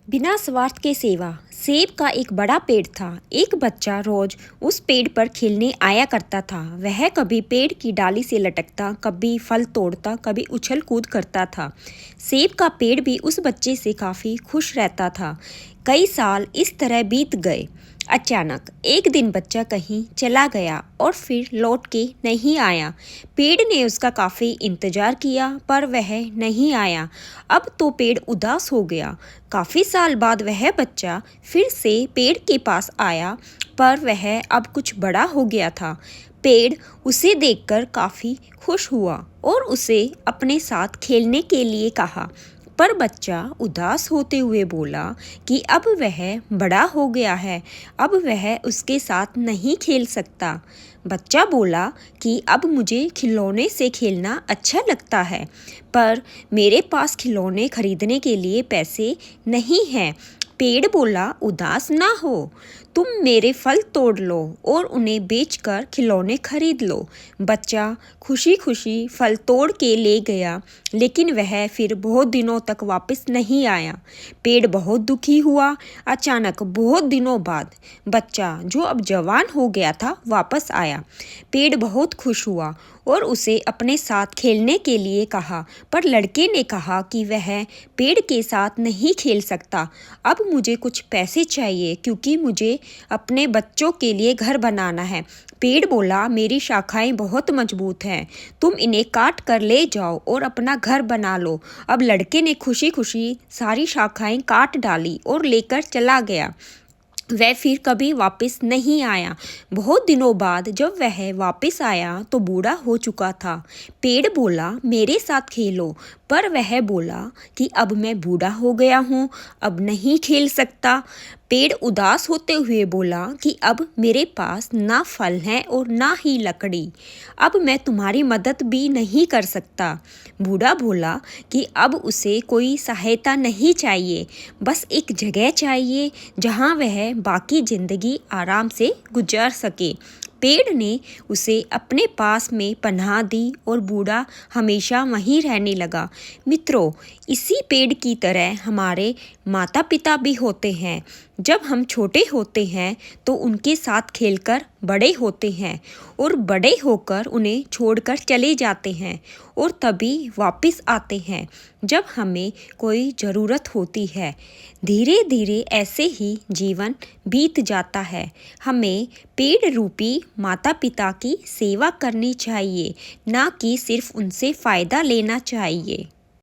बिना स्वार्थ के सेवा। सेब का एक बड़ा पेड़ था। एक बच्चा रोज उस पेड़ पर खेलने आया करता था। वह कभी पेड़ की डाली से लटकता, कभी फल तोड़ता, कभी उछल कूद करता था। सेब का पेड़ भी उस बच्चे से काफ़ी खुश रहता था। कई साल इस तरह बीत गए। अचानक एक दिन बच्चा कहीं चला गया और फिर लौट के नहीं आया। पेड़ ने उसका काफ़ी इंतज़ार किया पर वह नहीं आया। अब तो पेड़ उदास हो गया। काफ़ी साल बाद वह बच्चा फिर से पेड़ के पास आया पर वह अब कुछ बड़ा हो गया था। पेड़ उसे देखकर काफ़ी खुश हुआ और उसे अपने साथ खेलने के लिए कहा। पर बच्चा उदास होते हुए बोला कि अब वह बड़ा हो गया है, अब वह उसके साथ नहीं खेल सकता। बच्चा बोला कि अब मुझे खिलौने से खेलना अच्छा लगता है, पर मेरे पास खिलौने खरीदने के लिए पैसे नहीं हैं। पेड़ बोला, उदास ना हो, तुम मेरे फल तोड़ लो और उन्हें बेचकर खिलौने खरीद लो। बच्चा खुशी खुशी फल तोड़ के ले गया, लेकिन वह फिर बहुत दिनों तक वापस नहीं आया। पेड़ बहुत दुखी हुआ। अचानक बहुत दिनों बाद बच्चा, जो अब जवान हो गया था, वापस आया। पेड़ बहुत खुश हुआ और उसे अपने साथ खेलने के लिए कहा, पर लड़के ने कहा कि वह पेड़ के साथ नहीं खेल सकता। अब मुझे कुछ पैसे चाहिए क्योंकि मुझे अपने बच्चों के लिए घर बनाना है। पेड़ बोला, मेरी शाखाएं बहुत मजबूत हैं, तुम इन्हें काट कर ले जाओ और अपना घर बना लो। अब लड़के ने खुशी खुशी सारी शाखाएं काट डाली और लेकर चला गया। वह फिर कभी वापस नहीं आया। बहुत दिनों बाद जब वह वापस आया तो बूढ़ा हो चुका था। पेड़ बोला, मेरे साथ खेलो, पर वह बोला कि अब मैं बूढ़ा हो गया हूँ, अब नहीं खेल सकता। पेड़ उदास होते हुए बोला कि अब मेरे पास ना फल है और ना ही लकड़ी, अब मैं तुम्हारी मदद भी नहीं कर सकता। बूढ़ा बोला कि अब उसे कोई सहायता नहीं चाहिए, बस एक जगह चाहिए जहाँ वह बाकी ज़िंदगी आराम से गुजार सके। पेड़ ने उसे अपने पास में पनाह दी और बूढ़ा हमेशा वहीं रहने लगा। मित्रों, इसी पेड़ की तरह हमारे माता पिता भी होते हैं। जब हम छोटे होते हैं तो उनके साथ खेलकर बड़े होते हैं और बड़े होकर उन्हें छोड़कर चले जाते हैं और तभी वापस आते हैं जब हमें कोई ज़रूरत होती है। धीरे धीरे ऐसे ही जीवन बीत जाता है। हमें पेड़ रूपी माता पिता की सेवा करनी चाहिए, ना कि सिर्फ उनसे फ़ायदा लेना चाहिए।